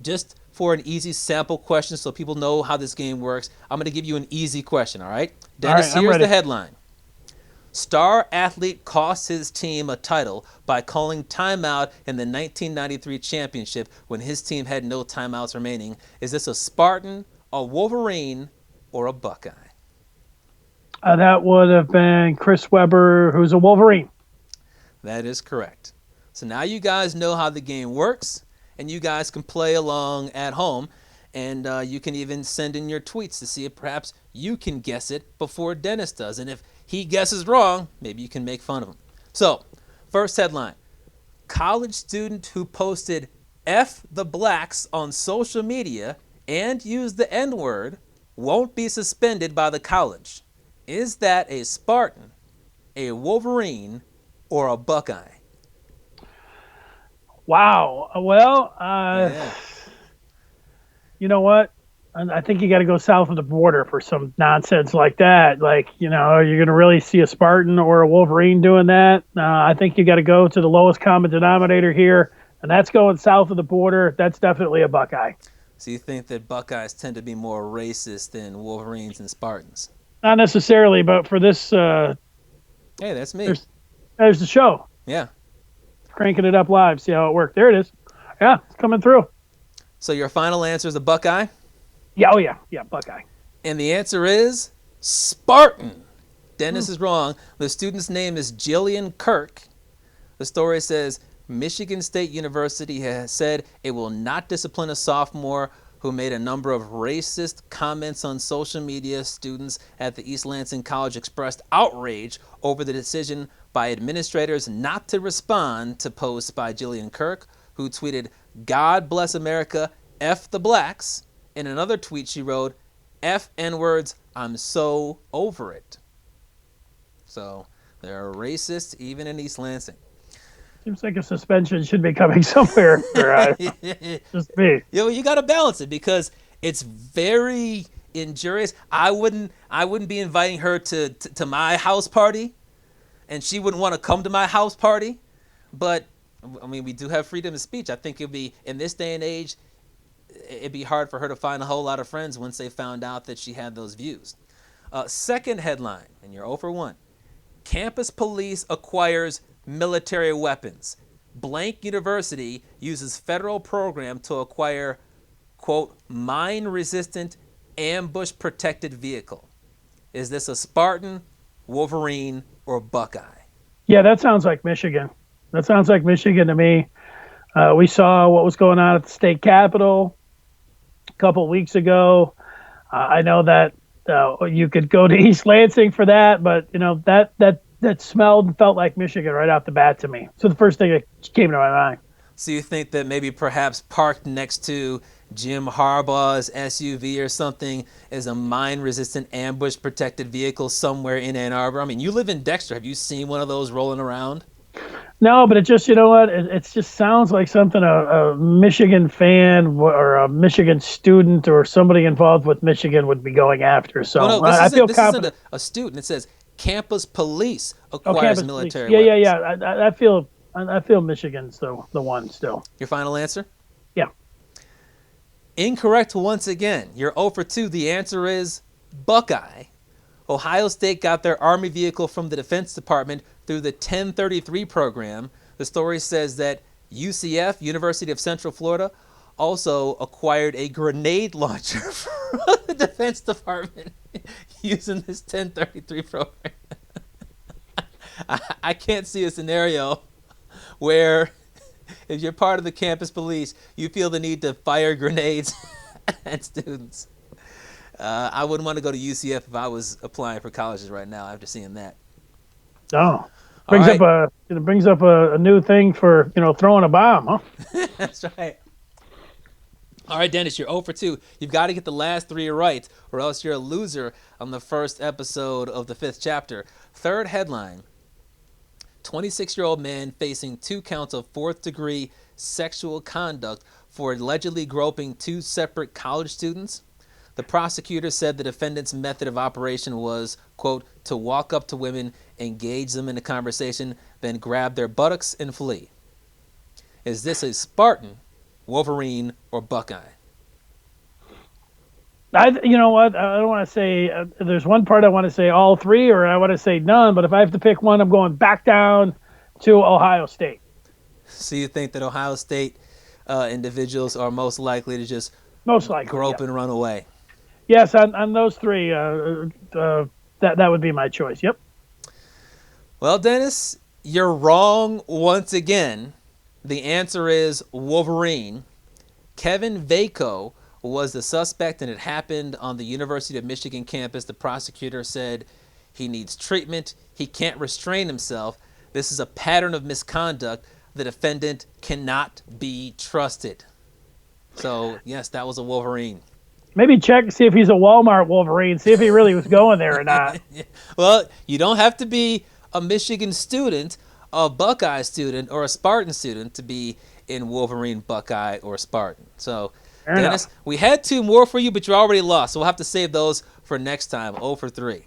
just for an easy sample question so people know how this game works, I'm going to give you an easy question, all right? Dennis, all right, here's the headline. Star athlete costs his team a title by calling timeout in the 1993 championship when his team had no timeouts remaining. Is this a Spartan, a Wolverine, or a Buckeye? That would have been Chris Webber, who's a Wolverine. That is correct. So now you guys know how the game works, and you guys can play along at home, and you can even send in your tweets to see if perhaps you can guess it before Dennis does. And if he guesses wrong, maybe you can make fun of him. So, first headline. College student who posted F the blacks on social media and used the N-word won't be suspended by the college. Is that a Spartan, a Wolverine, or a Buckeye? Wow. Well, Yeah. You know what? I think you got to go south of the border for some nonsense like that. Like, you're going to really see a Spartan or a Wolverine doing that. I think you got to go to the lowest common denominator here, and that's going south of the border. That's definitely a Buckeye. So you think that Buckeyes tend to be more racist than Wolverines and Spartans? Not necessarily, but for this, Hey, that's me. there's the show. Yeah. Cranking it up live. See how it worked. There it is. Yeah, it's coming through. So your final answer is a Buckeye? Yeah, oh yeah. Yeah, Buckeye. And the answer is Spartan. Dennis is wrong. The student's name is Jillian Kirk. The story says Michigan State University has said it will not discipline a sophomore who made a number of racist comments on social media. Students at the East Lansing College expressed outrage over the decision by administrators not to respond to posts by Jillian Kirk, who tweeted, "God bless America, F the blacks." In another tweet, she wrote, "F N-words, I'm so over it." So there are racists even in East Lansing. Seems like a suspension should be coming somewhere. For, just me. You got to balance it because it's very injurious. I wouldn't be inviting her to my house party, and she wouldn't want to come to my house party. But I mean, we do have freedom of speech. I think it'd be, in this day and age, it'd be hard for her to find a whole lot of friends once they found out that she had those views. Second headline, and you're 0 for 1. Campus police acquires military weapons. Blank University uses federal program to acquire, quote, mine-resistant, ambush-protected vehicle. Is this a Spartan, Wolverine, or Buckeye? Yeah, that sounds like Michigan. That sounds like Michigan to me. We saw what was going on at the state capitol a couple weeks ago. I know that you could go to East Lansing for that, but that smelled and felt like Michigan right off the bat to me. So the first thing that came to my mind. So you think that maybe perhaps parked next to Jim Harbaugh's SUV or something is a mine-resistant ambush-protected vehicle somewhere in Ann Arbor? I mean, you live in Dexter. Have you seen one of those rolling around? No, but it just, you know what? It just sounds like something a Michigan fan or a Michigan student or somebody involved with Michigan would be going after. So Well, no, I feel this confident. isn't a student. It says campus police Oh, acquires campus military police. weapons. Yeah. I feel Michigan's the one still. Your final answer? Yeah. Incorrect once again. You're 0 for 2. The answer is Buckeye. Ohio State got their Army vehicle from the Defense Department through the 1033 program. The story says that UCF, University of Central Florida, also acquired a grenade launcher from the Defense Department using this 1033 program. I can't see a scenario where if you're part of the campus police, you feel the need to fire grenades at students. I wouldn't want to go to UCF if I was applying for colleges right now after seeing that. Oh, brings up a new thing for throwing a bomb, huh? That's right. All right, Dennis, you're 0 for 2. You've got to get the last 3 right, or else you're a loser on the first episode of the 5th chapter. Third headline: 26-year-old man facing 2 counts of 4th-degree sexual conduct for allegedly groping 2 separate college students. The prosecutor said the defendant's method of operation was, quote, to walk up to women, engage them in a conversation, then grab their buttocks and flee. Is this a Spartan, Wolverine, or Buckeye? You know what? I don't want to say. There's one part I want to say all 3, or I want to say none. But if I have to pick one, I'm going back down to Ohio State. So you think that Ohio State individuals are most likely to just Most likely grope yeah. and run away? Yes, on those 3, that would be my choice. Yep. Well, Dennis, you're wrong once again. The answer is Wolverine. Kevin Vaco was the suspect, and it happened on the University of Michigan campus. The prosecutor said he needs treatment. He can't restrain himself. This is a pattern of misconduct. The defendant cannot be trusted. So, yes, that was a Wolverine. Maybe check see if he's a Walmart Wolverine. See if he really was going there or not. Well, you don't have to be a Michigan student, a Buckeye student, or a Spartan student to be in Wolverine, Buckeye, or Spartan. So, Fair Dennis, enough. we had 2 more for you, but you already lost. So we'll have to save those for next time. 0 for 3.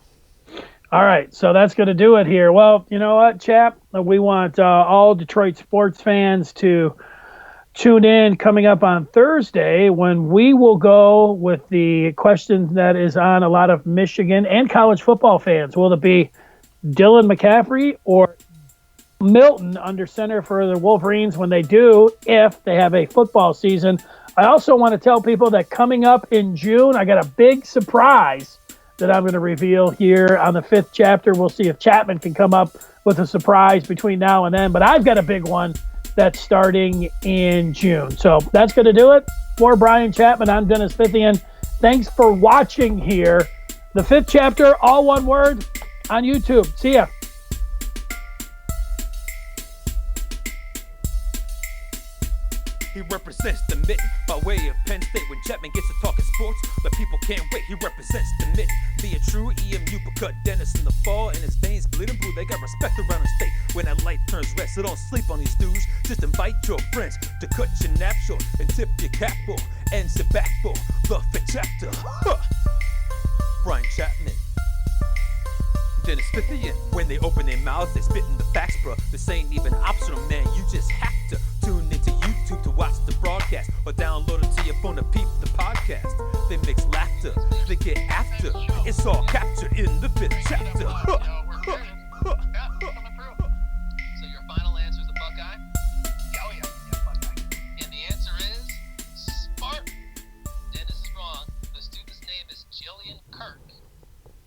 All right, so that's going to do it here. Well, you know what, chap? We want all Detroit sports fans to tune in coming up on Thursday when we will go with the question that is on a lot of Michigan and college football fans. Will it be Dylan McCaffrey or Milton under center for the Wolverines when they do, if they have a football season? I also want to tell people that coming up in June, I got a big surprise that I'm going to reveal here on the 5th chapter. We'll see if Chapman can come up with a surprise between now and then, but I've got a big one that's starting in June. So that's going to do it. For Brian Chapman, I'm Dennis Fithian. Thanks for watching here. The 5th chapter, all one word, on YouTube. See ya. He represents the mitten by way of Penn State. When Chapman gets to talking sports, the people can't wait. He represents the mitten. Be a true EMU, but cut Dennis in the fall, and his veins bleeding blue. They got respect around the state. When that light turns red, so don't sleep on these dudes. Just invite your friends to cut your nap short and tip your cap for and sit back for the 5th chapter. Huh. Brian Chapman. Dennis Fithian. When they open their mouths, they spit in the facts, bro. This ain't even optional, man. You just have to tune into YouTube to watch the broadcast or download it to your phone to peep the podcast. They mix laughter, they get after. It's all captured in the 5th chapter. Huh.